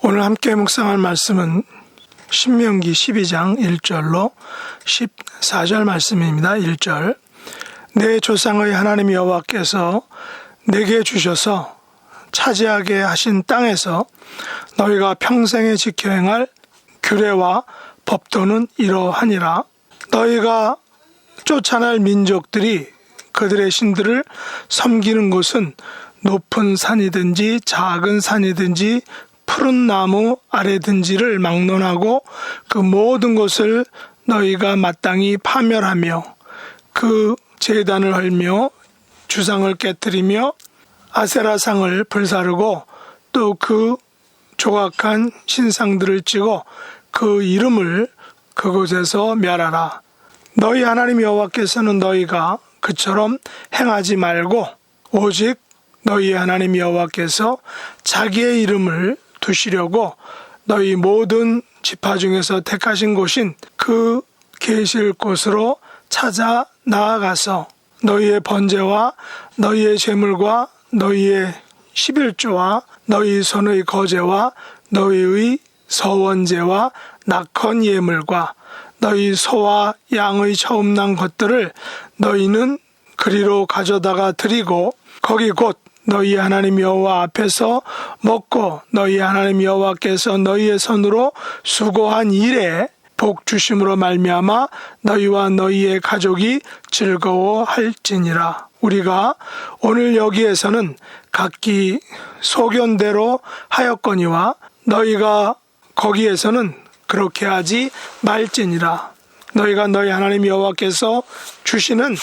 오늘 함께 묵상할 말씀은 신명기 12장 1절로 14절 말씀입니다. 1절 내 조상의 하나님 여호와께서 내게 주셔서 차지하게 하신 땅에서 너희가 평생에 지켜 행할 규례와 법도는 이러하니라. 너희가 쫓아낼 민족들이 그들의 신들을 섬기는 곳은 높은 산이든지 작은 산이든지 푸른 나무 아래든지를 막론하고 그 모든 곳을 너희가 마땅히 파멸하며 그 제단을 헐며 주상을 깨뜨리며 아세라상을 불사르고 또 그 조각한 신상들을 찌고 그 이름을 그곳에서 멸하라. 너희 하나님 여호와께서는 너희가 그처럼 행하지 말고 오직 너희 하나님 여호와께서 자기의 이름을 두시려고 너희 모든 지파 중에서 택하신 곳인 그 계실 곳으로 찾아 나아가서 너희의 번제와 너희의 제물과 너희의 11조와 너희 손의 거제와 너희의 서원제와 낙헌 예물과 너희 소와 양의 처음 난 것들을 너희는 그리로 가져다가 드리고 거기 곧 너희 하나님 여호와 앞에서 먹고 너희 하나님 여호와께서 너희의 손으로 수고한 일에 복 주심으로 말미암아 너희와 너희의 가족이 즐거워할지니라. 우리가 오늘 여기에서는 각기 소견대로 하였거니와 너희가 거기에서는 그렇게 하지 말지니라. 너희가 너희 하나님 여호와께서 주시는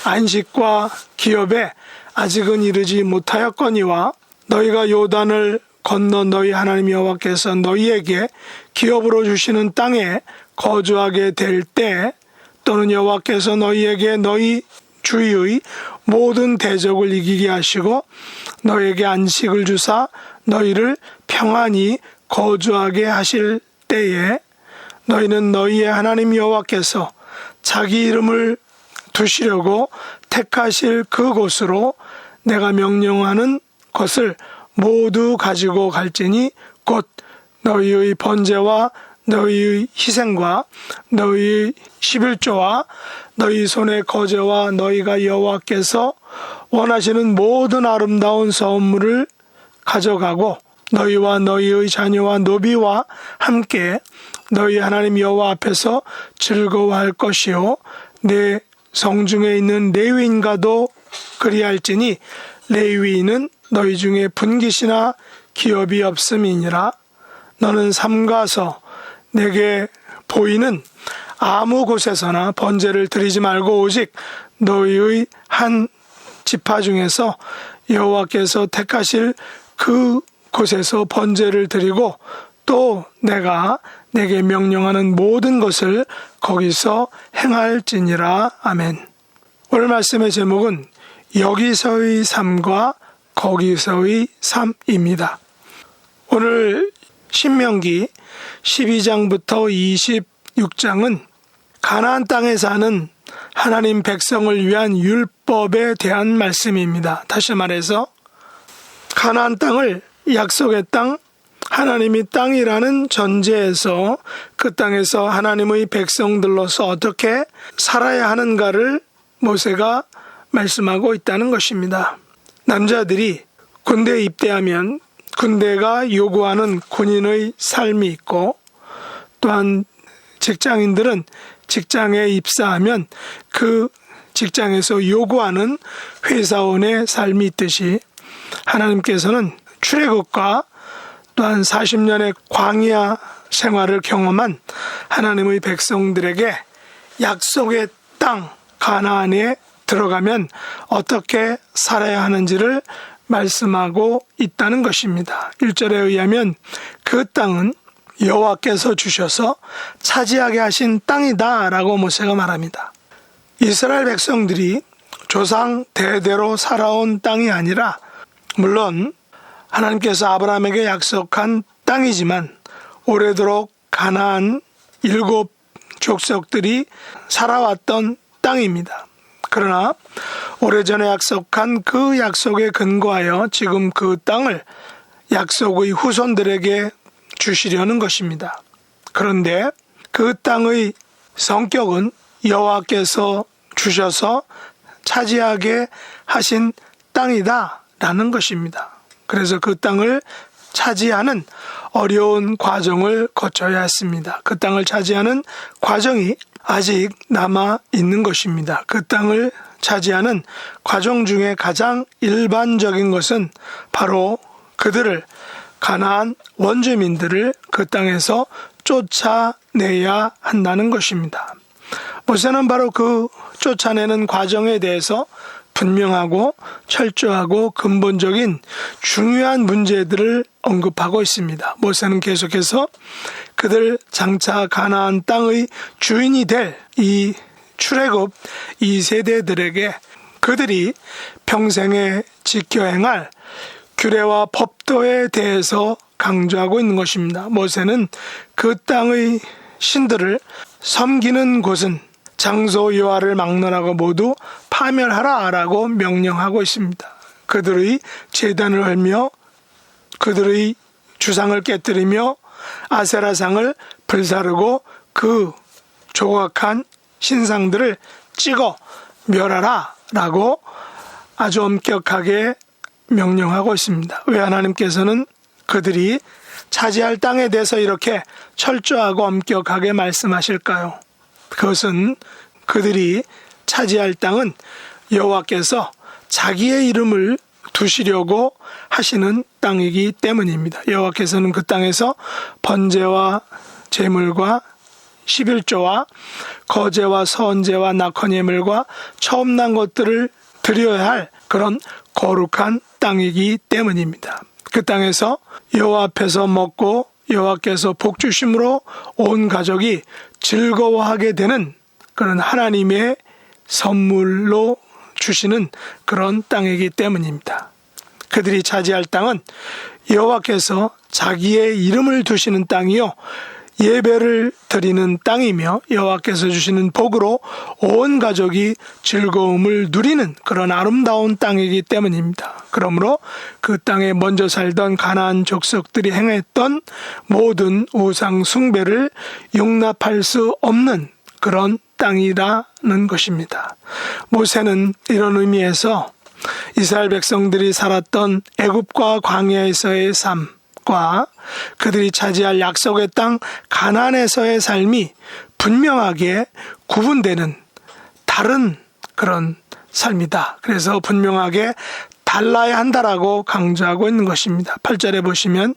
안식과 기업에 아직은 이르지 못하였거니와 너희가 요단을 건너 너희 하나님 여호와께서 너희에게 기업으로 주시는 땅에 거주하게 될 때 또는 여호와께서 너희에게 너희 주위의 모든 대적을 이기게 하시고 너희에게 안식을 주사 너희를 평안히 거주하게 하실 때에 너희는 너희의 하나님 여호와께서 자기 이름을 두시려고 택하실 그곳으로 내가 명령하는 것을 모두 가지고 갈지니 곧 너희의 번제와 너희의 희생과 너희의 11조와 너희 손의 거제와 너희가 여호와께서 원하시는 모든 아름다운 선물을 가져가고 너희와 너희의 자녀와 노비와 함께 너희 하나님 여호와 앞에서 즐거워할 것이요 내 성중에 있는 레위인과도 그리할지니 레위인은 너희 중에 분깃이나 기업이 없음이니라. 너는 삼가서 내게 보이는 아무 곳에서나 번제를 드리지 말고 오직 너희의 한 지파 중에서 여호와께서 택하실 그 곳에서 번제를 드리고 또 내가 내게 명령하는 모든 것을 거기서 행할지니라. 아멘. 오늘 말씀의 제목은 여기서의 삶과 거기서의 삶입니다. 오늘 신명기 12장부터 26장은 가나안 땅에 사는 하나님 백성을 위한 율법에 대한 말씀입니다. 다시 말해서 가나안 땅을 약속의 땅, 하나님이 땅이라는 전제에서 그 땅에서 하나님의 백성들로서 어떻게 살아야 하는가를 모세가 말씀하고 있다는 것입니다. 남자들이 군대에 입대하면 군대가 요구하는 군인의 삶이 있고 또한 직장인들은 직장에 입사하면 그 직장에서 요구하는 회사원의 삶이 있듯이 하나님께서는 출애굽과 또한 40년의 광야 생활을 경험한 하나님의 백성들에게 약속의 땅 가나안에 들어가면 어떻게 살아야 하는지를 말씀하고 있다는 것입니다. 1절에 의하면 그 땅은 여호와께서 주셔서 차지하게 하신 땅이다 라고 모세가 말합니다. 이스라엘 백성들이 조상 대대로 살아온 땅이 아니라 물론 하나님께서 아브라함에게 약속한 땅이지만 오래도록 가나안 7 족속들이 살아왔던 땅입니다. 그러나 오래전에 약속한 그 약속에 근거하여 지금 그 땅을 약속의 후손들에게 주시려는 것입니다. 그런데 그 땅의 성격은 여호와께서 주셔서 차지하게 하신 땅이다라는 것입니다. 그래서 그 땅을 차지하는 어려운 과정을 거쳐야 했습니다. 그 땅을 차지하는 과정이 아직 남아 있는 것입니다. 그 땅을 차지하는 과정 중에 가장 일반적인 것은 바로 그들을 가나안 원주민들을 그 땅에서 쫓아내야 한다는 것입니다. 모세는 바로 그 쫓아내는 과정에 대해서 분명하고 철저하고 근본적인 중요한 문제들을 언급하고 있습니다. 모세는 계속해서 그들 장차 가나안 땅의 주인이 될 이 출애굽 2세대들에게 그들이 평생에 지켜 행할 규례와 법도에 대해서 강조하고 있는 것입니다. 모세는 그 땅의 신들을 섬기는 곳은 장소 여호와를 막론하고 모두 파멸하라 라고 명령하고 있습니다. 그들의 제단을 헐며 그들의 주상을 깨뜨리며 아세라상을 불사르고 그 조각한 신상들을 찍어 멸하라 라고 아주 엄격하게 명령하고 있습니다. 왜 하나님께서는 그들이 차지할 땅에 대해서 이렇게 철저하고 엄격하게 말씀하실까요? 그것은 그들이 차지할 땅은 여호와께서 자기의 이름을 두시려고 하시는 땅이기 때문입니다. 여호와께서는 그 땅에서 번제와 제물과 11조와 거제와 선제와 낙헌 예물과 처음 난 것들을 드려야 할 그런 거룩한 땅이기 때문입니다. 그 땅에서 여호와 앞에서 먹고 여호와께서 복 주심으로 온 가족이 즐거워하게 되는 그런 하나님의 선물로 주시는 그런 땅이기 때문입니다. 그들이 차지할 땅은 여호와께서 자기의 이름을 두시는 땅이요 예배를 드리는 땅이며 여호와께서 주시는 복으로 온 가족이 즐거움을 누리는 그런 아름다운 땅이기 때문입니다. 그러므로 그 땅에 먼저 살던 가나안 족속들이 행했던 모든 우상 숭배를 용납할 수 없는 그런 땅이라는 것입니다. 모세는 이런 의미에서 이스라엘 백성들이 살았던 애굽과 광야에서의 삶과 그들이 차지할 약속의 땅 가나안에서의 삶이 분명하게 구분되는 다른 그런 삶이다. 그래서 분명하게 달라야 한다라고 강조하고 있는 것입니다. 8절에 보시면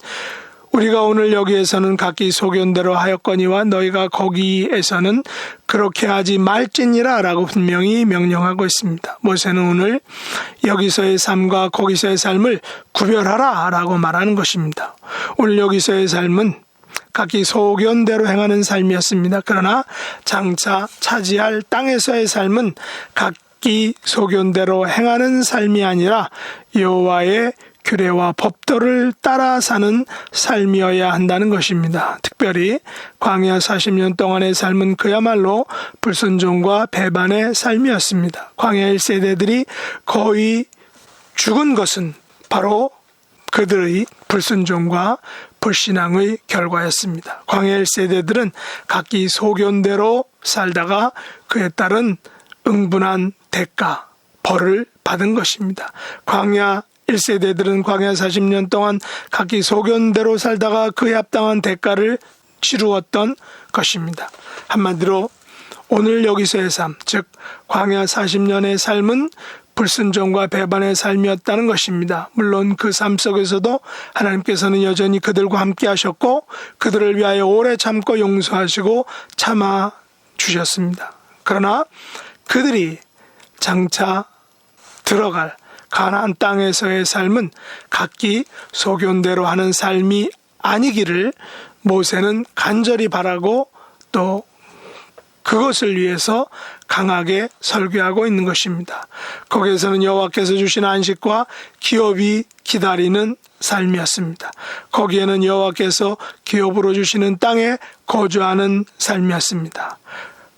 우리가 오늘 여기에서는 각기 소견대로 하였거니와 너희가 거기에서는 그렇게 하지 말지니라 라고 분명히 명령하고 있습니다. 모세는 오늘 여기서의 삶과 거기서의 삶을 구별하라 라고 말하는 것입니다. 오늘 여기서의 삶은 각기 소견대로 행하는 삶이었습니다. 그러나 장차 차지할 땅에서의 삶은 각기 소견대로 행하는 삶이 아니라 여호와의 규례와 법도를 따라 사는 삶이어야 한다는 것입니다. 특별히 광야 40년 동안의 삶은 그야말로 불순종과 배반의 삶이었습니다. 광야 1세대들이 거의 죽은 것은 바로 그들의 불순종과 불신앙의 결과였습니다. 광야 1세대들은 각기 소견대로 살다가 그에 따른 응분한 대가, 벌을 받은 것입니다. 광야 1세대들은 광야 40년 동안 각기 소견대로 살다가 그에 합당한 대가를 치루었던 것입니다. 한마디로 오늘 여기서의 삶, 즉 광야 40년의 삶은 불순종과 배반의 삶이었다는 것입니다. 물론 그 삶 속에서도 하나님께서는 여전히 그들과 함께 하셨고 그들을 위하여 오래 참고 용서하시고 참아 주셨습니다. 그러나 그들이 장차 들어갈 가나안 땅에서의 삶은 각기 소견대로 하는 삶이 아니기를 모세는 간절히 바라고 또 그것을 위해서 강하게 설교하고 있는 것입니다. 거기에서는 여호와께서 주신 안식과 기업이 기다리는 삶이었습니다. 거기에는 여호와께서 기업으로 주시는 땅에 거주하는 삶이었습니다.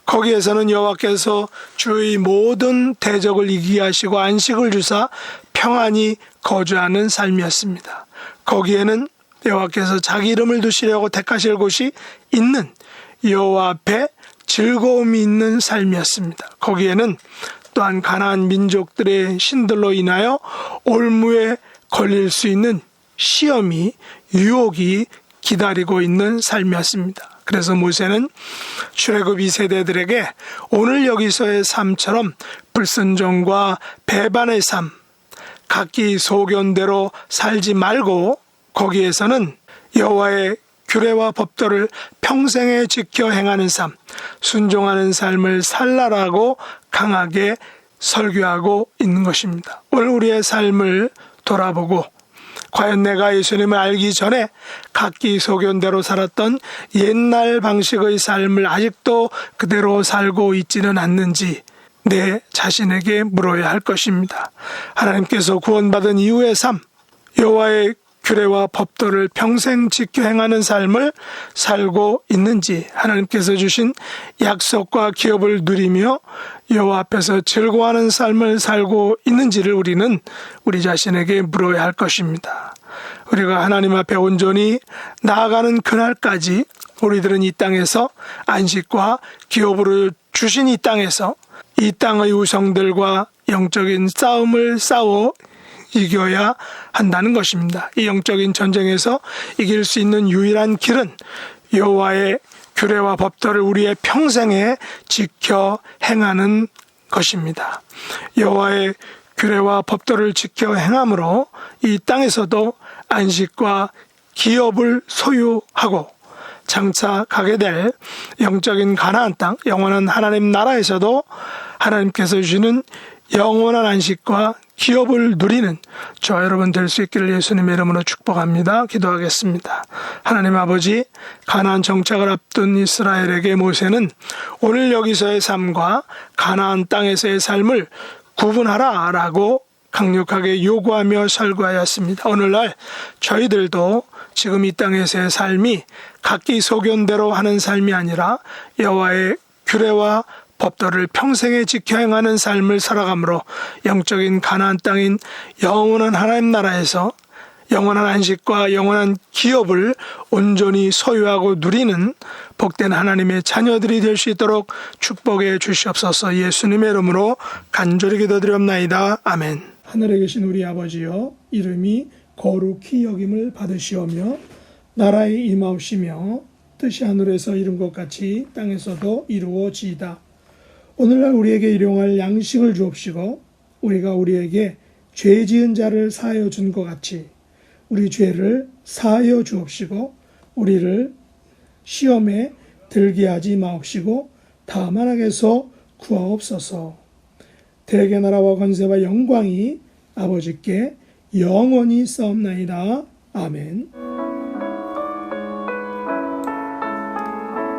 거기에서는 여호와께서 주의 모든 대적을 이기게 하시고 안식을 주사 평안히 거주하는 삶이었습니다. 거기에는 여호와께서 자기 이름을 두시려고 택하실 곳이 있는 여호와 앞에 즐거움이 있는 삶이었습니다. 거기에는 또한 가나안 민족들의 신들로 인하여 올무에 걸릴 수 있는 시험이, 유혹이 기다리고 있는 삶이었습니다. 그래서 모세는 출애굽 2세대들에게 오늘 여기서의 삶처럼 불순종과 배반의 삶, 각기 소견대로 살지 말고 거기에서는 여호와의 규례와 법도를 평생에 지켜 행하는 삶, 순종하는 삶을 살라라고 강하게 설교하고 있는 것입니다. 오늘 우리의 삶을 돌아보고 과연 내가 예수님을 알기 전에 각기 소견대로 살았던 옛날 방식의 삶을 아직도 그대로 살고 있지는 않는지 내 자신에게 물어야 할 것입니다. 하나님께서 구원받은 이후의 삶, 여호와의 규례와 법도를 평생 지켜 행하는 삶을 살고 있는지, 하나님께서 주신 약속과 기업을 누리며 여호와 앞에서 즐거워하는 삶을 살고 있는지를 우리는 우리 자신에게 물어야 할 것입니다. 우리가 하나님 앞에 온전히 나아가는 그날까지 우리들은 이 땅에서 안식과 기업으로 주신 이 땅에서 이 땅의 우성들과 영적인 싸움을 싸워 이겨야 한다는 것입니다. 이 영적인 전쟁에서 이길 수 있는 유일한 길은 여호와의 규례와 법도를 우리의 평생에 지켜 행하는 것입니다. 여호와의 규례와 법도를 지켜 행함으로 이 땅에서도 안식과 기업을 소유하고 장차 가게 될 영적인 가나안 땅, 영원한 하나님 나라에서도 하나님께서 주시는 영원한 안식과 기업을 누리는 저와 여러분 될 수 있기를 예수님의 이름으로 축복합니다. 기도하겠습니다. 하나님 아버지, 가나안 정착을 앞둔 이스라엘에게 모세는 오늘 여기서의 삶과 가나안 땅에서의 삶을 구분하라 라고 강력하게 요구하며 설교하였습니다. 오늘날 저희들도 지금 이 땅에서의 삶이 각기 소견대로 하는 삶이 아니라 여호와의 규례와 법도를 평생에 지켜 행하는 삶을 살아가므로 영적인 가나안 땅인 영원한 하나님 나라에서 영원한 안식과 영원한 기업을 온전히 소유하고 누리는 복된 하나님의 자녀들이 될 수 있도록 축복해 주시옵소서. 예수님의 이름으로 간절히 기도드리옵나이다. 아멘. 하늘에 계신 우리 아버지여, 이름이 거룩히 여김을 받으시오며 나라의 임하옵시며 뜻이 하늘에서 이룬 것 같이 땅에서도 이루어지이다. 오늘날 우리에게 일용할 양식을 주옵시고 우리가 우리에게 죄 지은 자를 사하여 준 것 같이 우리 죄를 사하여 주옵시고 우리를 시험에 들게 하지 마옵시고 다만 악에서 구하옵소서. 대개 나라와 권세와 영광이 아버지께 영원히 싸움나이다. 아멘.